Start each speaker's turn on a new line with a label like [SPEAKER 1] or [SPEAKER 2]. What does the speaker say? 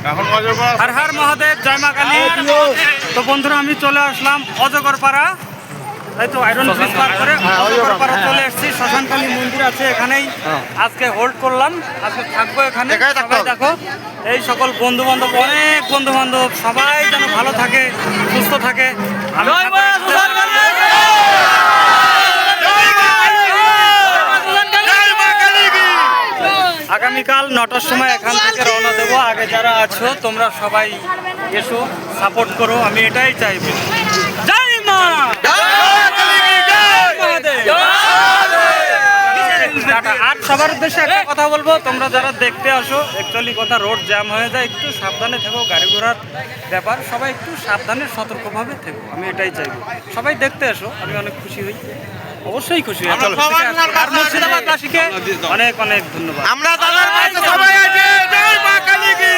[SPEAKER 1] হর হর মহাদেব, জয় মা কালী। তো বন্ধুরা আমি চলে আসলাম অজগর পাড়া, তাই তো আয়রন ব্রিজ পার করে অজগর পাড়া চলে এসেছি। শ্মশানকালী মন্দির আছে এখানেই, আজকে হোল্ড করলাম, আজকে থাকবো এখানে। সবাই দেখো এই সকল বন্ধু বান্ধব, অনেক বন্ধু বান্ধব, সবাই যেন ভালো থাকে, সুস্থ থাকে। আগামীকাল 9টার সময় এখান থেকে রওনা দেবো। আগে যারা আছো তোমরা সবাই এসো, সাপোর্ট করো, আমি এটাই চাইবো। জয় মা! আর সবার উদ্দেশ্যে একটা কথা বলবো, তোমরা যারা দেখতে আসো, অ্যাকচুয়ালি কথা রোড জ্যাম হয়ে যায়, একটু সাবধানে থেকো, গাড়ি ঘোড়ার ব্যাপার, সবাই একটু সাবধানে সতর্কভাবে থেকো, আমি এটাই চাইবো। সবাই দেখতে আসো, আমি অনেক খুশি হই, অবশ্যই খুশি হই। আর মুর্শিদাবাদবাসীকে অনেক অনেক ধন্যবাদ।
[SPEAKER 2] আমরা দাদার পাশে সবাই আছি। জয় মা কালী কি!